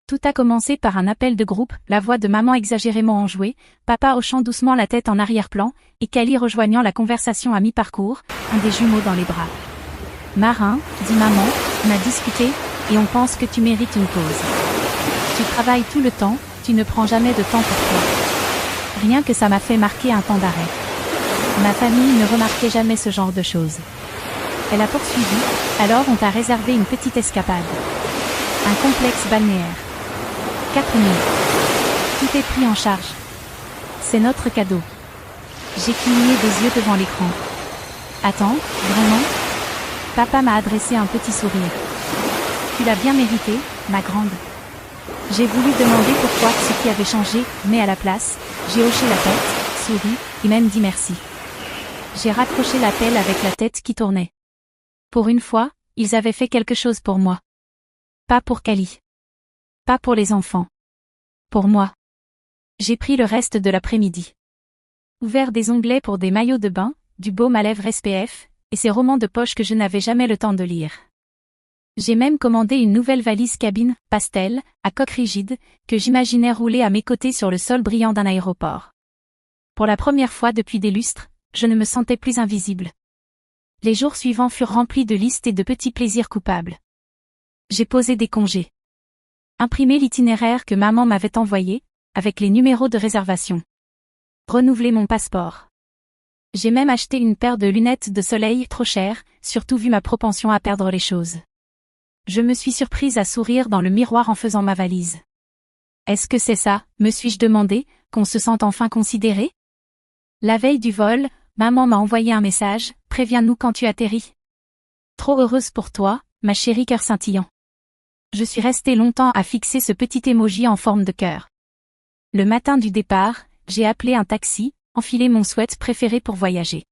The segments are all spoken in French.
Tout a commencé par un appel de groupe, la voix de maman exagérément enjouée, papa hochant doucement la tête en arrière-plan, et Kali rejoignant la conversation à mi-parcours, un des jumeaux dans les bras. Marin, dit maman, on a discuté, et on pense que tu mérites une pause. Tu travailles tout le temps, tu ne prends jamais de temps pour toi. Rien que ça m'a fait marquer un temps d'arrêt. Ma famille ne remarquait jamais ce genre de choses. Elle a poursuivi, alors on t'a réservé une petite escapade. Un complexe balnéaire. 4 nuits. Tout est pris en charge. C'est notre cadeau. J'ai cligné des yeux devant l'écran. Attends, vraiment? Papa m'a adressé un petit sourire. Tu l'as bien mérité, ma grande. J'ai voulu demander pourquoi ce qui avait changé, mais à la place, j'ai hoché la tête, souri, et même dit merci. J'ai raccroché l'appel avec la tête qui tournait. Pour une fois, ils avaient fait quelque chose pour moi. Pas pour Kali. Pas pour les enfants. Pour moi. J'ai pris le reste de l'après-midi. Ouvert des onglets pour des maillots de bain, du baume à lèvres SPF, et ces romans de poche que je n'avais jamais le temps de lire. J'ai même commandé une nouvelle valise cabine, pastel, à coque rigide, que j'imaginais rouler à mes côtés sur le sol brillant d'un aéroport. Pour la première fois depuis des lustres, je ne me sentais plus invisible. Les jours suivants furent remplis de listes et de petits plaisirs coupables. J'ai posé des congés. Imprimé l'itinéraire que maman m'avait envoyé, avec les numéros de réservation. Renouvelé mon passeport. J'ai même acheté une paire de lunettes de soleil trop chères, surtout vu ma propension à perdre les choses. Je me suis surprise à sourire dans le miroir en faisant ma valise. Est-ce que c'est ça, me suis-je demandé, qu'on se sente enfin considéré? La veille du vol, maman m'a envoyé un message, préviens-nous quand tu atterris. Trop heureuse pour toi, ma chérie cœur scintillant. Je suis restée longtemps à fixer ce petit emoji en forme de cœur. Le matin du départ, j'ai appelé un taxi, enfilé mon sweat préféré pour voyager.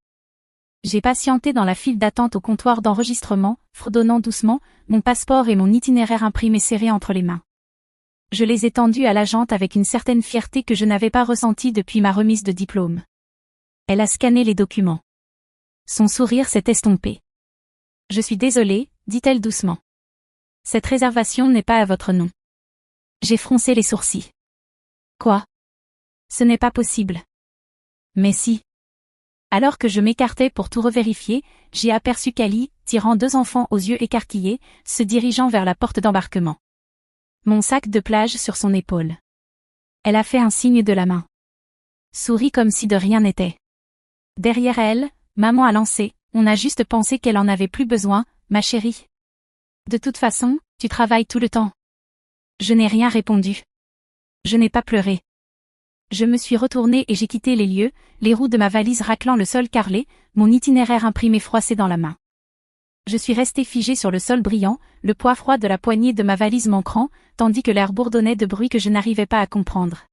J'ai patienté dans la file d'attente au comptoir d'enregistrement, fredonnant doucement, mon passeport et mon itinéraire imprimé serré entre les mains. Je les ai tendus à l'agente avec une certaine fierté que je n'avais pas ressentie depuis ma remise de diplôme. Elle a scanné les documents. Son sourire s'est estompé. Je suis désolée, dit-elle doucement. Cette réservation n'est pas à votre nom. J'ai froncé les sourcils. Quoi? Ce n'est pas possible. Mais si. Alors que je m'écartais pour tout revérifier, j'ai aperçu Kali, tirant 2 enfants aux yeux écarquillés, se dirigeant vers la porte d'embarquement. Mon sac de plage sur son épaule. Elle a fait un signe de la main. Sourit comme si de rien n'était. Derrière elle, maman a lancé, on a juste pensé qu'elle en avait plus besoin, ma chérie. De toute façon, tu travailles tout le temps. Je n'ai rien répondu. Je n'ai pas pleuré. Je me suis retournée et j'ai quitté les lieux, les roues de ma valise raclant le sol carrelé, mon itinéraire imprimé froissé dans la main. Je suis restée figée sur le sol brillant, le poids froid de la poignée de ma valise m'ancrant, tandis que l'air bourdonnait de bruit que je n'arrivais pas à comprendre.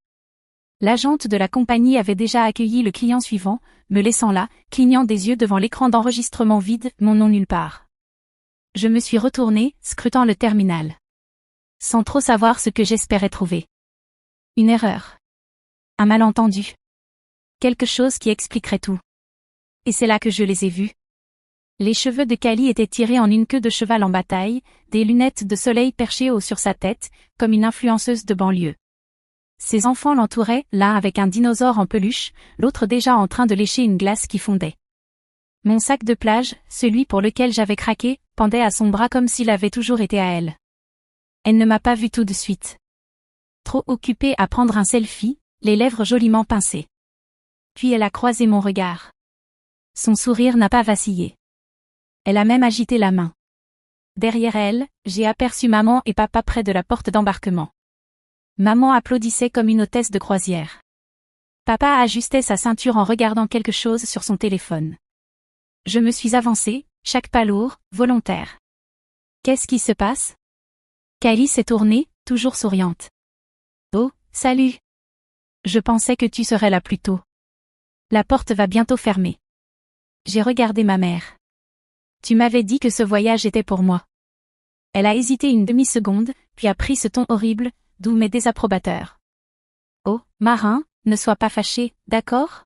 L'agente de la compagnie avait déjà accueilli le client suivant, me laissant là, clignant des yeux devant l'écran d'enregistrement vide, mon nom nulle part. Je me suis retournée, scrutant le terminal. Sans trop savoir ce que j'espérais trouver. Une erreur. Un malentendu. Quelque chose qui expliquerait tout. Et c'est là que je les ai vus. Les cheveux de Kali étaient tirés en une queue de cheval en bataille, des lunettes de soleil perchées haut sur sa tête, comme une influenceuse de banlieue. Ses enfants l'entouraient, l'un avec un dinosaure en peluche, l'autre déjà en train de lécher une glace qui fondait. Mon sac de plage, celui pour lequel j'avais craqué, pendait à son bras comme s'il avait toujours été à elle. Elle ne m'a pas vu tout de suite. Trop occupée à prendre un selfie, les lèvres joliment pincées. Puis elle a croisé mon regard. Son sourire n'a pas vacillé. Elle a même agité la main. Derrière elle, j'ai aperçu maman et papa près de la porte d'embarquement. Maman applaudissait comme une hôtesse de croisière. Papa ajustait sa ceinture en regardant quelque chose sur son téléphone. Je me suis avancée, chaque pas lourd, volontaire. Qu'est-ce qui se passe? Kali s'est tournée, toujours souriante. Oh, salut. Je pensais que tu serais là plus tôt. La porte va bientôt fermer. J'ai regardé ma mère. Tu m'avais dit que ce voyage était pour moi. Elle a hésité une demi-seconde, puis a pris ce ton horrible, doux mais désapprobateur. Oh, Marin, ne sois pas fâché, d'accord?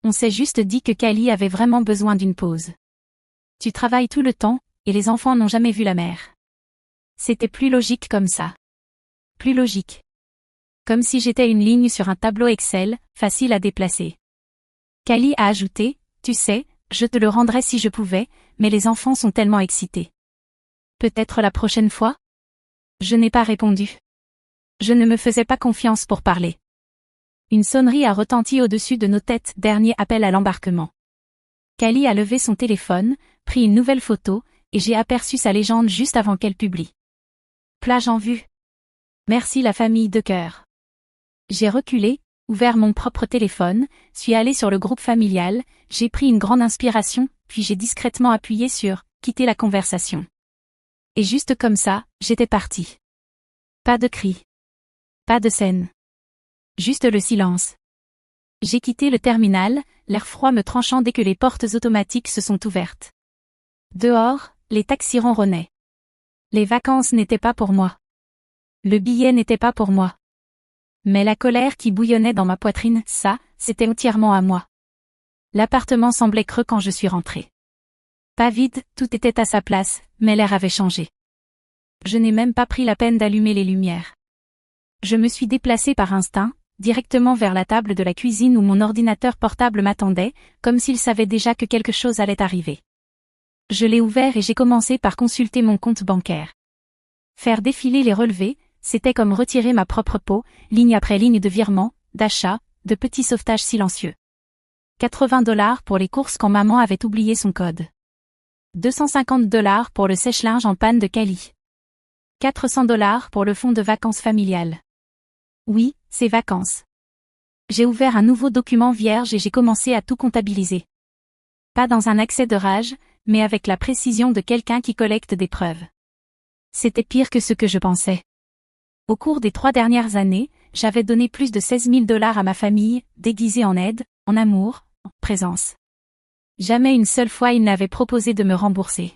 On s'est juste dit que Kali avait vraiment besoin d'une pause. Tu travailles tout le temps, et les enfants n'ont jamais vu la mer. C'était plus logique comme ça. plus logique. Comme si j'étais une ligne sur un tableau Excel, facile à déplacer. Kali a ajouté, tu sais, je te le rendrais si je pouvais, mais les enfants sont tellement excités. Peut-être la prochaine fois? Je n'ai pas répondu. Je ne me faisais pas confiance pour parler. Une sonnerie a retenti au-dessus de nos têtes, dernier appel à l'embarquement. Kali a levé son téléphone, pris une nouvelle photo, et j'ai aperçu sa légende juste avant qu'elle publie. Plage en vue. Merci la famille de cœur. J'ai reculé, ouvert mon propre téléphone, suis allé sur le groupe familial, j'ai pris une grande inspiration, puis j'ai discrètement appuyé sur « Quitter la conversation ». Et juste comme ça, j'étais parti. Pas de cris. Pas de scène. Juste le silence. J'ai quitté le terminal, l'air froid me tranchant dès que les portes automatiques se sont ouvertes. Dehors, les taxis ronronnaient. Les vacances n'étaient pas pour moi. Le billet n'était pas pour moi. Mais la colère qui bouillonnait dans ma poitrine, ça, c'était entièrement à moi. L'appartement semblait creux quand je suis rentrée. Pas vide, tout était à sa place, mais l'air avait changé. Je n'ai même pas pris la peine d'allumer les lumières. Je me suis déplacée par instinct, directement vers la table de la cuisine où mon ordinateur portable m'attendait, comme s'il savait déjà que quelque chose allait arriver. Je l'ai ouvert et j'ai commencé par consulter mon compte bancaire. Faire défiler les relevés, c'était comme retirer ma propre peau, ligne après ligne de virements, d'achats, de petits sauvetages silencieux. 80$ pour les courses quand maman avait oublié son code. 250$ pour le sèche-linge en panne de Kali. 400$ pour le fonds de vacances familiales. Oui, c'est vacances. J'ai ouvert un nouveau document vierge et j'ai commencé à tout comptabiliser. Pas dans un accès de rage, mais avec la précision de quelqu'un qui collecte des preuves. C'était pire que ce que je pensais. Au cours des 3 dernières années, j'avais donné plus de 16 000$ à ma famille, déguisée en aide, en amour, en présence. Jamais une seule fois ils n'avaient proposé de me rembourser.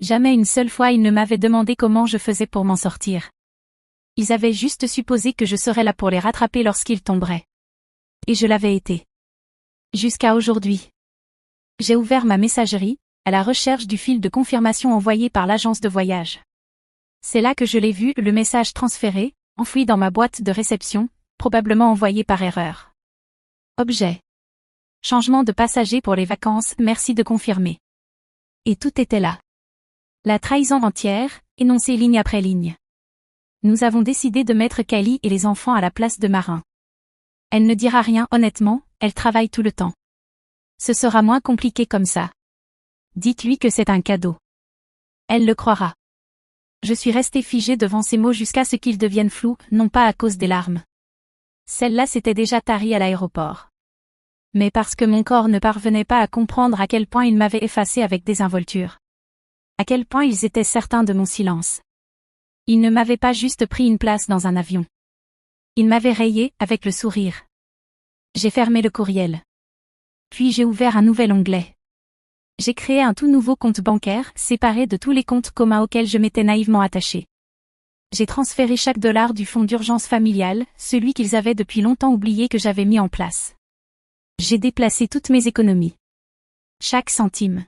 Jamais une seule fois ils ne m'avaient demandé comment je faisais pour m'en sortir. Ils avaient juste supposé que je serais là pour les rattraper lorsqu'ils tomberaient. Et je l'avais été. Jusqu'à aujourd'hui. J'ai ouvert ma messagerie, à la recherche du fil de confirmation envoyé par l'agence de voyage. C'est là que je l'ai vu, le message transféré, enfoui dans ma boîte de réception, probablement envoyé par erreur. Objet. Changement de passager pour les vacances, merci de confirmer. Et tout était là. La trahison entière, énoncée ligne après ligne. Nous avons décidé de mettre Kali et les enfants à la place de Marin. Elle ne dira rien honnêtement, elle travaille tout le temps. Ce sera moins compliqué comme ça. Dites-lui que c'est un cadeau. Elle le croira. Je suis restée figée devant ces mots jusqu'à ce qu'ils deviennent flous, non pas à cause des larmes. Celle-là s'était déjà tarie à l'aéroport. Mais parce que mon corps ne parvenait pas à comprendre à quel point ils m'avaient effacée avec désinvolture. À quel point ils étaient certains de mon silence. Ils ne m'avaient pas juste pris une place dans un avion. Ils m'avaient rayé, avec le sourire. J'ai fermé le courriel. Puis j'ai ouvert un nouvel onglet. J'ai créé un tout nouveau compte bancaire, séparé de tous les comptes communs auxquels je m'étais naïvement attachée. J'ai transféré chaque dollar du fonds d'urgence familial, celui qu'ils avaient depuis longtemps oublié que j'avais mis en place. J'ai déplacé toutes mes économies. Chaque centime.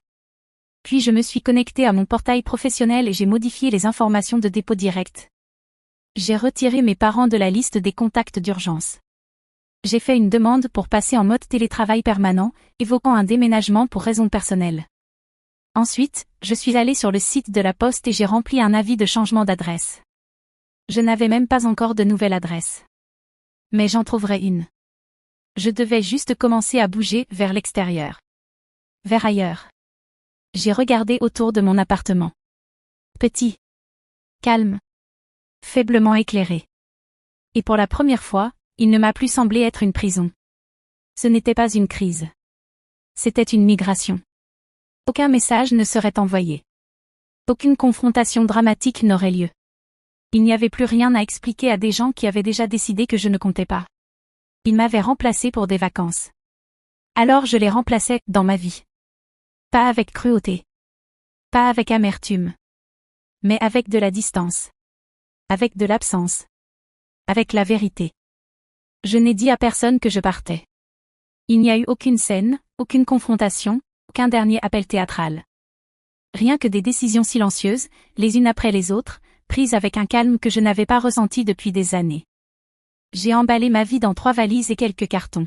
Puis je me suis connectée à mon portail professionnel et j'ai modifié les informations de dépôt direct. J'ai retiré mes parents de la liste des contacts d'urgence. J'ai fait une demande pour passer en mode télétravail permanent, évoquant un déménagement pour raisons personnelles. Ensuite, je suis allée sur le site de la Poste et j'ai rempli un avis de changement d'adresse. Je n'avais même pas encore de nouvelle adresse. Mais j'en trouverai une. Je devais juste commencer à bouger vers l'extérieur. Vers ailleurs. J'ai regardé autour de mon appartement. Petit. Calme. Faiblement éclairé. Et pour la première fois, il ne m'a plus semblé être une prison. Ce n'était pas une crise. C'était une migration. Aucun message ne serait envoyé. Aucune confrontation dramatique n'aurait lieu. Il n'y avait plus rien à expliquer à des gens qui avaient déjà décidé que je ne comptais pas. Ils m'avaient remplacé pour des vacances. Alors je les remplaçais dans ma vie. Pas avec cruauté. Pas avec amertume. Mais avec de la distance. Avec de l'absence. Avec la vérité. Je n'ai dit à personne que je partais. Il n'y a eu aucune scène, aucune confrontation, aucun dernier appel théâtral. Rien que des décisions silencieuses, les unes après les autres, prise avec un calme que je n'avais pas ressenti depuis des années. J'ai emballé ma vie dans 3 valises et quelques cartons.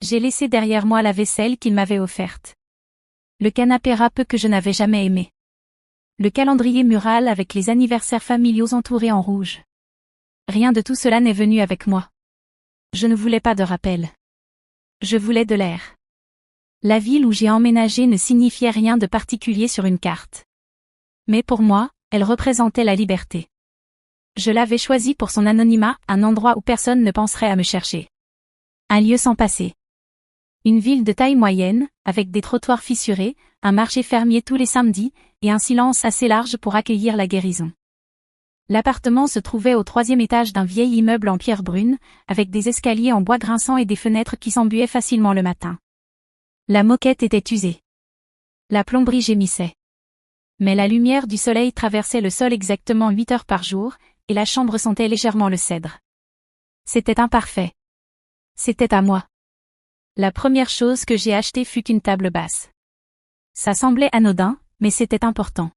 J'ai laissé derrière moi la vaisselle qu'il m'avait offerte. Le canapé râpeux que je n'avais jamais aimé. Le calendrier mural avec les anniversaires familiaux entourés en rouge. Rien de tout cela n'est venu avec moi. Je ne voulais pas de rappel. Je voulais de l'air. La ville où j'ai emménagé ne signifiait rien de particulier sur une carte. Mais pour moi, elle représentait la liberté. Je l'avais choisie pour son anonymat, un endroit où personne ne penserait à me chercher. Un lieu sans passé. Une ville de taille moyenne, avec des trottoirs fissurés, un marché fermier tous les samedis, et un silence assez large pour accueillir la guérison. L'appartement se trouvait au 3e étage d'un vieil immeuble en pierre brune, avec des escaliers en bois grinçant et des fenêtres qui s'embuaient facilement le matin. La moquette était usée. La plomberie gémissait. Mais la lumière du soleil traversait le sol exactement 8 heures par jour, et la chambre sentait légèrement le cèdre. C'était imparfait. C'était à moi. La première chose que j'ai achetée fut une table basse. Ça semblait anodin, mais c'était important.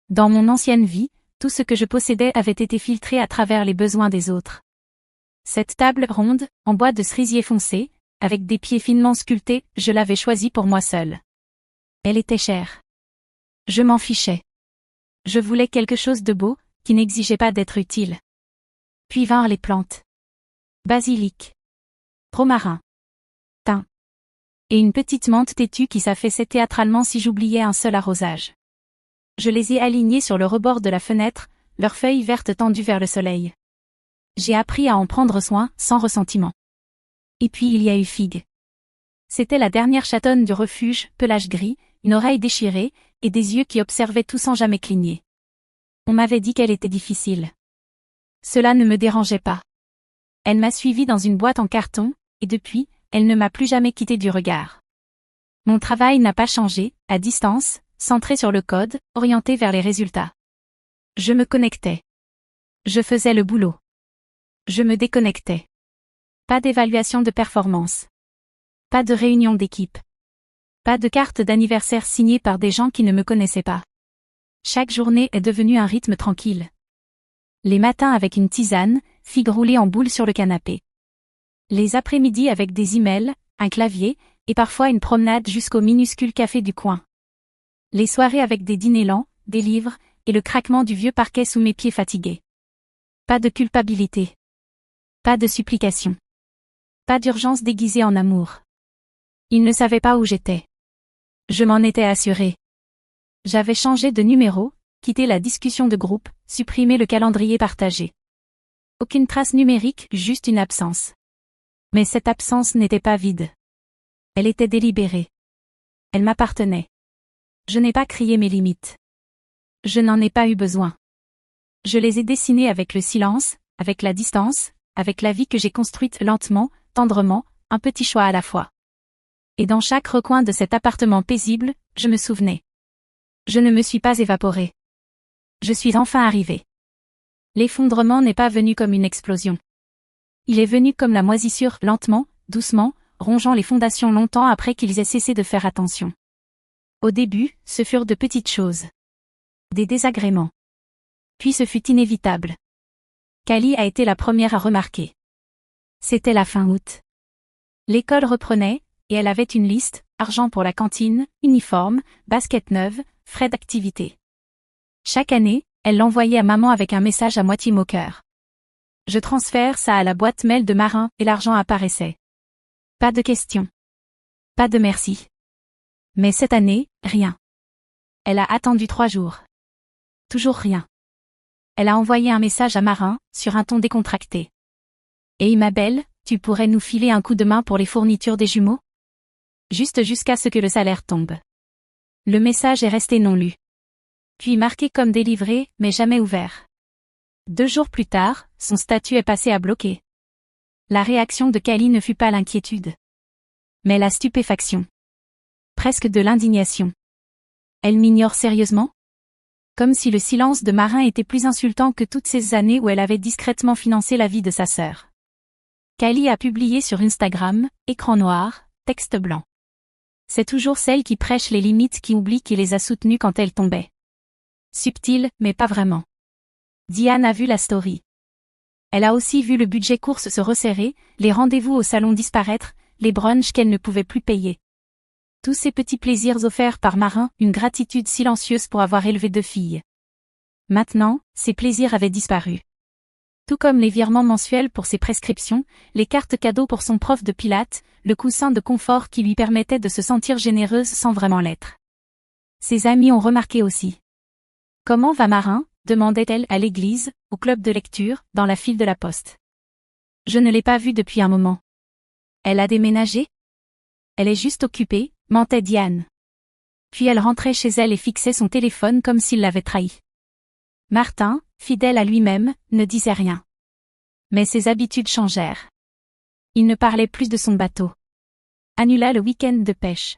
Dans mon ancienne vie, tout ce que je possédais avait été filtré à travers les besoins des autres. Cette table ronde, en bois de cerisier foncé, avec des pieds finement sculptés, je l'avais choisie pour moi seule. Elle était chère. Je m'en fichais. Je voulais quelque chose de beau, qui n'exigeait pas d'être utile. Puis vinrent les plantes. Basilic. Romarin. Thym. Et une petite menthe têtue qui s'affaissait théâtralement si j'oubliais un seul arrosage. Je les ai alignées sur le rebord de la fenêtre, leurs feuilles vertes tendues vers le soleil. J'ai appris à en prendre soin, sans ressentiment. Et puis il y a eu Figue. C'était la dernière chatonne du refuge, pelage gris, une oreille déchirée, et des yeux qui observaient tout sans jamais cligner. On m'avait dit qu'elle était difficile. Cela ne me dérangeait pas. Elle m'a suivi dans une boîte en carton, et depuis, elle ne m'a plus jamais quitté du regard. Mon travail n'a pas changé, à distance, centré sur le code, orienté vers les résultats. Je me connectais. Je faisais le boulot. Je me déconnectais. Pas d'évaluation de performance. Pas de réunion d'équipe. Pas de carte d'anniversaire signée par des gens qui ne me connaissaient pas. Chaque journée est devenue un rythme tranquille. Les matins avec une tisane, figue roulée en boule sur le canapé. Les après-midi avec des emails, un clavier, et parfois une promenade jusqu'au minuscule café du coin. Les soirées avec des dîners lents, des livres, et le craquement du vieux parquet sous mes pieds fatigués. Pas de culpabilité. Pas de supplication. Pas d'urgence déguisée en amour. Ils ne savaient pas où j'étais. Je m'en étais assurée. J'avais changé de numéro, quitté la discussion de groupe, supprimé le calendrier partagé. Aucune trace numérique, juste une absence. Mais cette absence n'était pas vide. Elle était délibérée. Elle m'appartenait. Je n'ai pas crié mes limites. Je n'en ai pas eu besoin. Je les ai dessinées avec le silence, avec la distance, avec la vie que j'ai construite lentement, tendrement, un petit choix à la fois. Et dans chaque recoin de cet appartement paisible, je me souvenais. Je ne me suis pas évaporée. Je suis enfin arrivée. L'effondrement n'est pas venu comme une explosion. Il est venu comme la moisissure, lentement, doucement, rongeant les fondations longtemps après qu'ils aient cessé de faire attention. Au début, ce furent de petites choses. Des désagréments. Puis ce fut inévitable. Kali a été la première à remarquer. C'était la fin août. L'école reprenait, et elle avait une liste, argent pour la cantine, uniforme, basket neuve, frais d'activité. Chaque année, elle l'envoyait à maman avec un message à moitié moqueur. Je transfère ça à la boîte mail de Marin, et l'argent apparaissait. Pas de questions. Pas de merci. Mais cette année, rien. Elle a attendu 3 jours. Toujours rien. Elle a envoyé un message à Marin, sur un ton décontracté. Et ma belle, tu pourrais nous filer un coup de main pour les fournitures des jumeaux? Juste jusqu'à ce que le salaire tombe. Le message est resté non lu. Puis marqué comme délivré, mais jamais ouvert. 2 jours plus tard, son statut est passé à bloqué. La réaction de Kali ne fut pas l'inquiétude. Mais la stupéfaction. Presque de l'indignation. Elle m'ignore sérieusement? Comme si le silence de Marin était plus insultant que toutes ces années où elle avait discrètement financé la vie de sa sœur. Kali a publié sur Instagram, écran noir, texte blanc. C'est toujours celle qui prêche les limites qui oublie qui les a soutenues quand elles tombaient. Subtil, mais pas vraiment. Diane a vu la story. Elle a aussi vu le budget course se resserrer, les rendez-vous au salon disparaître, les brunchs qu'elle ne pouvait plus payer. Tous ces petits plaisirs offerts par Marin, une gratitude silencieuse pour avoir élevé 2 filles. Maintenant, ces plaisirs avaient disparu. Tout comme les virements mensuels pour ses prescriptions, les cartes cadeaux pour son prof de pilates, le coussin de confort qui lui permettait de se sentir généreuse sans vraiment l'être. Ses amis ont remarqué aussi. « Comment va Marin ?» demandait-elle à l'église, au club de lecture, dans la file de la poste. « Je ne l'ai pas vue depuis un moment. »« Elle a déménagé ?»« Elle est juste occupée », mentait Diane. Puis elle rentrait chez elle et fixait son téléphone comme s'il l'avait trahi. Martin, fidèle à lui-même, ne disait rien. Mais ses habitudes changèrent. Il ne parlait plus de son bateau. Annula le week-end de pêche.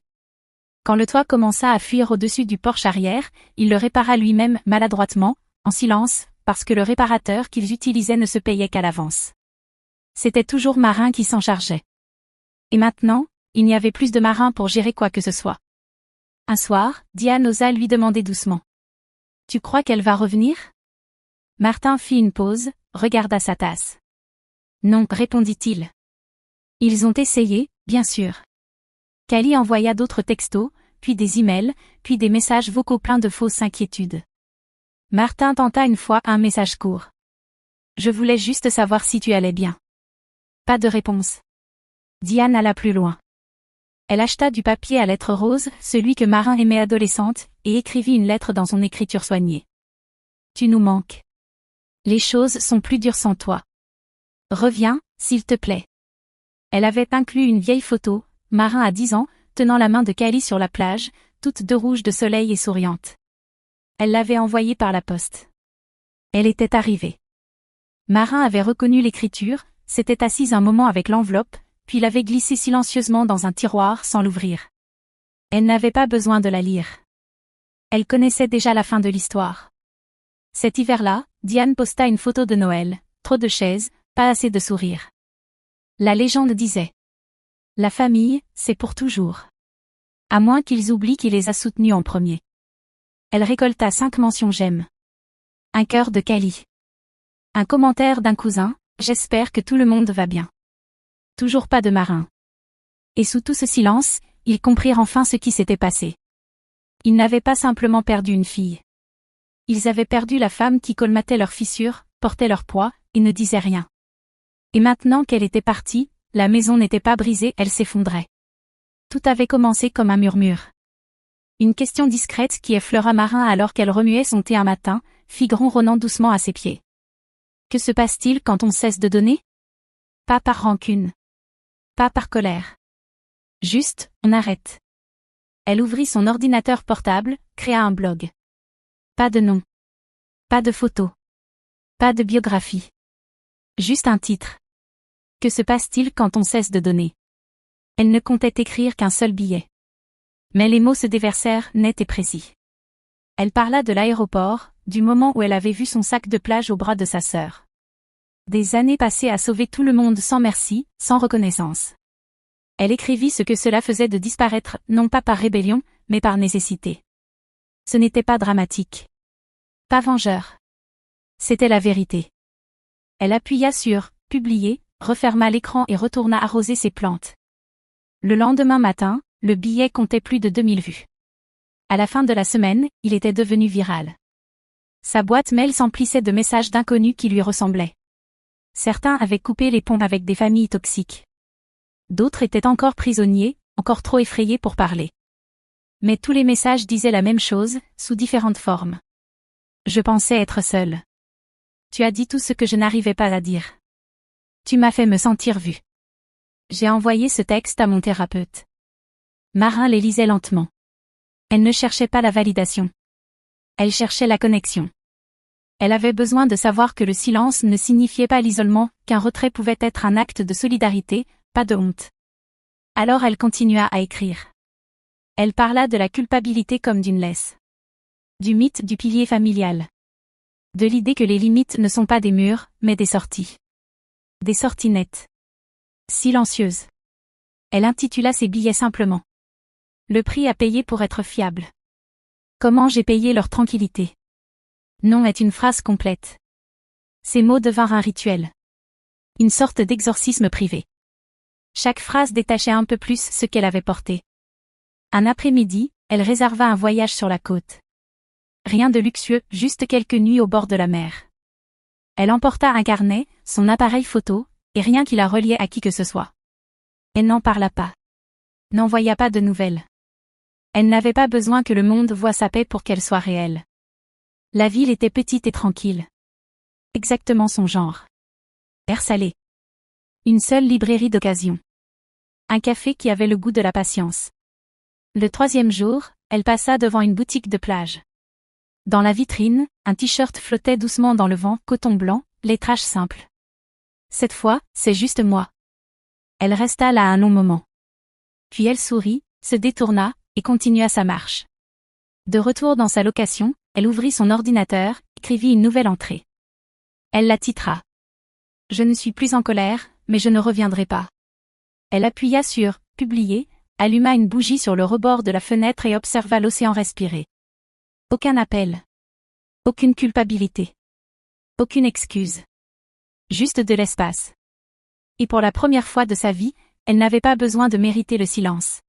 Quand le toit commença à fuir au-dessus du porche arrière, il le répara lui-même maladroitement, en silence, parce que le réparateur qu'ils utilisaient ne se payait qu'à l'avance. C'était toujours Marin qui s'en chargeait. Et maintenant, il n'y avait plus de Marin pour gérer quoi que ce soit. Un soir, Diane osa lui demander doucement. « Tu crois qu'elle va revenir ?» Martin fit une pause, regarda sa tasse. « Non, répondit-il. Ils ont essayé, bien sûr. » Cali envoya d'autres textos, puis des emails, puis des messages vocaux pleins de fausses inquiétudes. Martin tenta une fois un message court. « Je voulais juste savoir si tu allais bien. » Pas de réponse. Diane alla plus loin. Elle acheta du papier à lettres roses, celui que Marin aimait adolescente, et écrivit une lettre dans son écriture soignée. « Tu nous manques. Les choses sont plus dures sans toi. Reviens, s'il te plaît. » Elle avait inclus une vieille photo, Marin à 10 ans, tenant la main de Cali sur la plage, toutes deux rouges de soleil et souriantes. Elle l'avait envoyée par la poste. Elle était arrivée. Marin avait reconnu l'écriture, s'était assise un moment avec l'enveloppe, puis l'avait glissée silencieusement dans un tiroir sans l'ouvrir. Elle n'avait pas besoin de la lire. Elle connaissait déjà la fin de l'histoire. Cet hiver-là, Diane posta une photo de Noël, trop de chaises, pas assez de sourires. La légende disait. La famille, c'est pour toujours. À moins qu'ils oublient qui les a soutenus en premier. Elle récolta 5 mentions j'aime. Un cœur de Cali. Un commentaire d'un cousin, j'espère que tout le monde va bien. Toujours pas de Marin. Et sous tout ce silence, ils comprirent enfin ce qui s'était passé. Ils n'avaient pas simplement perdu une fille. Ils avaient perdu la femme qui colmatait leurs fissures, portait leur poids, et ne disait rien. Et maintenant qu'elle était partie, la maison n'était pas brisée, elle s'effondrait. Tout avait commencé comme un murmure. Une question discrète qui effleura Marin alors qu'elle remuait son thé un matin, fit ronronnant doucement à ses pieds. Que se passe-t-il quand on cesse de donner? Pas par rancune. Pas par colère. Juste, on arrête. Elle ouvrit son ordinateur portable, créa un blog. Pas de nom. Pas de photo. Pas de biographie. Juste un titre. Que se passe-t-il quand on cesse de donner? Elle ne comptait écrire qu'un seul billet. Mais les mots se déversèrent nets et précis. Elle parla de l'aéroport, du moment où elle avait vu son sac de plage au bras de sa sœur. Des années passées à sauver tout le monde sans merci, sans reconnaissance. Elle écrivit ce que cela faisait de disparaître, non pas par rébellion, mais par nécessité. Ce n'était pas dramatique. Pas vengeur. C'était la vérité. Elle appuya sur « Publier », referma l'écran et retourna arroser ses plantes. Le lendemain matin, le billet comptait plus de 2000 vues. À la fin de la semaine, il était devenu viral. Sa boîte mail s'emplissait de messages d'inconnus qui lui ressemblaient. Certains avaient coupé les ponts avec des familles toxiques. D'autres étaient encore prisonniers, encore trop effrayés pour parler. Mais tous les messages disaient la même chose, sous différentes formes. Je pensais être seule. Tu as dit tout ce que je n'arrivais pas à dire. Tu m'as fait me sentir vue. J'ai envoyé ce texte à mon thérapeute. Marin les lisait lentement. Elle ne cherchait pas la validation. Elle cherchait la connexion. Elle avait besoin de savoir que le silence ne signifiait pas l'isolement, qu'un retrait pouvait être un acte de solidarité, pas de honte. Alors elle continua à écrire. Elle parla de la culpabilité comme d'une laisse. Du mythe du pilier familial. De l'idée que les limites ne sont pas des murs, mais des sorties. Des sorties nettes. Silencieuses. Elle intitula ses billets simplement. Le prix à payer pour être fiable. Comment j'ai payé leur tranquillité. Non est une phrase complète. Ces mots devinrent un rituel. Une sorte d'exorcisme privé. Chaque phrase détachait un peu plus ce qu'elle avait porté. Un après-midi, elle réserva un voyage sur la côte. Rien de luxueux, juste quelques nuits au bord de la mer. Elle emporta un carnet, son appareil photo, et rien qui la reliait à qui que ce soit. Elle n'en parla pas. N'envoya pas de nouvelles. Elle n'avait pas besoin que le monde voie sa paix pour qu'elle soit réelle. La ville était petite et tranquille. Exactement son genre. Air salé. Une seule librairie d'occasion. Un café qui avait le goût de la patience. Le 3e jour, elle passa devant une boutique de plage. Dans la vitrine, un t-shirt flottait doucement dans le vent, coton blanc, lettrage simple. Cette fois, c'est juste moi. Elle resta là un long moment. Puis elle sourit, se détourna, et continua sa marche. De retour dans sa location, elle ouvrit son ordinateur, écrivit une nouvelle entrée. Elle la titra. Je ne suis plus en colère, mais je ne reviendrai pas. Elle appuya sur « Publier », alluma une bougie sur le rebord de la fenêtre et observa l'océan respirer. Aucun appel. Aucune culpabilité. Aucune excuse. Juste de l'espace. Et pour la première fois de sa vie, elle n'avait pas besoin de mériter le silence.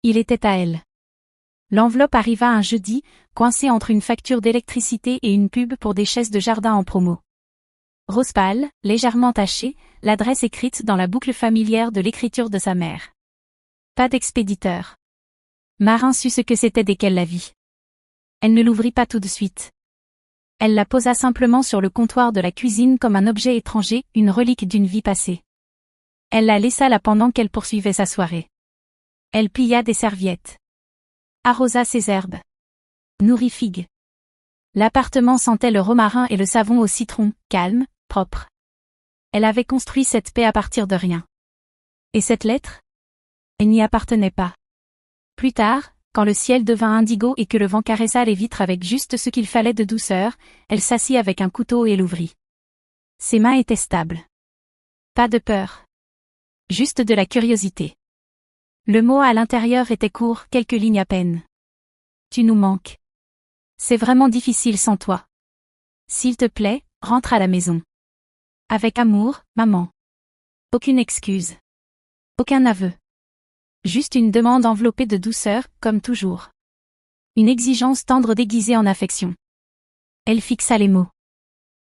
Il était à elle. L'enveloppe arriva un jeudi, coincée entre une facture d'électricité et une pub pour des chaises de jardin en promo. Rose pâle, légèrement tachée, l'adresse écrite dans la boucle familière de l'écriture de sa mère. Pas d'expéditeur. Marin sut ce que c'était dès qu'elle la vit. Elle ne l'ouvrit pas tout de suite. Elle la posa simplement sur le comptoir de la cuisine comme un objet étranger, une relique d'une vie passée. Elle la laissa là pendant qu'elle poursuivait sa soirée. Elle plia des serviettes. Arrosa ses herbes. Nourrit Fig. L'appartement sentait le romarin et le savon au citron, calme, propre. Elle avait construit cette paix à partir de rien. Et cette lettre? Elle n'y appartenait pas. Plus tard, quand le ciel devint indigo et que le vent caressa les vitres avec juste ce qu'il fallait de douceur, elle s'assit avec un couteau et l'ouvrit. Ses mains étaient stables. Pas de peur. Juste de la curiosité. Le mot à l'intérieur était court, quelques lignes à peine. Tu nous manques. C'est vraiment difficile sans toi. S'il te plaît, rentre à la maison. Avec amour, maman. Aucune excuse. Aucun aveu. Juste une demande enveloppée de douceur, comme toujours. Une exigence tendre déguisée en affection. Elle fixa les mots.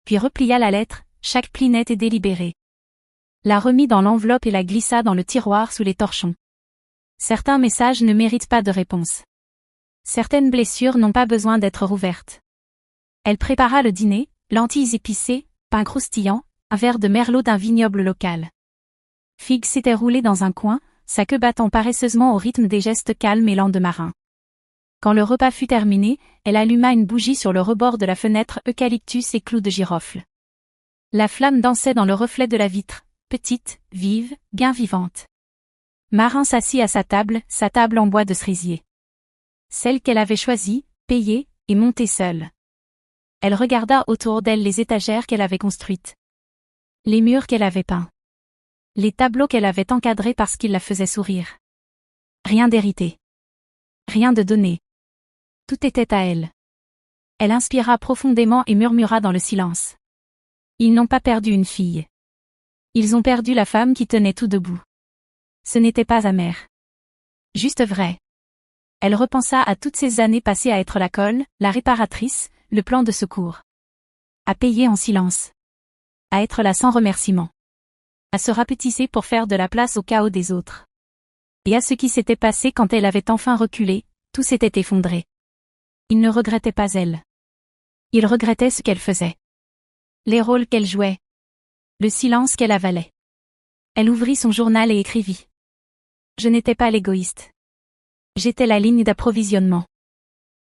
Puis replia la lettre, chaque pli net et délibéré. La remit dans l'enveloppe et la glissa dans le tiroir sous les torchons. Certains messages ne méritent pas de réponse. Certaines blessures n'ont pas besoin d'être rouvertes. Elle prépara le dîner, lentilles épicées, pain croustillant, un verre de merlot d'un vignoble local. Fig s'était roulé dans un coin, sa queue battant paresseusement au rythme des gestes calmes et lents de Marin. Quand le repas fut terminé, elle alluma une bougie sur le rebord de la fenêtre eucalyptus et clous de girofle. La flamme dansait dans le reflet de la vitre, petite, vive, bien vivante. Marin s'assit à sa table en bois de cerisier. Celle qu'elle avait choisie, payée, et montée seule. Elle regarda autour d'elle les étagères qu'elle avait construites. Les murs qu'elle avait peints. Les tableaux qu'elle avait encadrés parce qu'ils la faisaient sourire. Rien d'hérité. Rien de donné. Tout était à elle. Elle inspira profondément et murmura dans le silence. Ils n'ont pas perdu une fille. Ils ont perdu la femme qui tenait tout debout. Ce n'était pas amer. Juste vrai. Elle repensa à toutes ces années passées à être la colle, la réparatrice, le plan de secours. À payer en silence. À être là sans remerciement. À se rapetisser pour faire de la place au chaos des autres. Et à ce qui s'était passé quand elle avait enfin reculé, tout s'était effondré. Il ne regrettait pas elle. Il regrettait ce qu'elle faisait. Les rôles qu'elle jouait. Le silence qu'elle avalait. Elle ouvrit son journal et écrivit. Je n'étais pas l'égoïste. J'étais la ligne d'approvisionnement.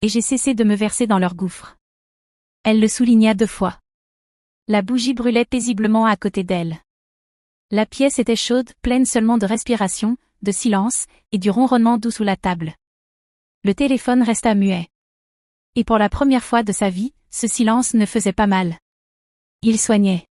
Et j'ai cessé de me verser dans leur gouffre. Elle le souligna 2 fois. La bougie brûlait paisiblement à côté d'elle. La pièce était chaude, pleine seulement de respiration, de silence, et du ronronnement doux sous la table. Le téléphone resta muet. Et pour la première fois de sa vie, ce silence ne faisait pas mal. Il soignait.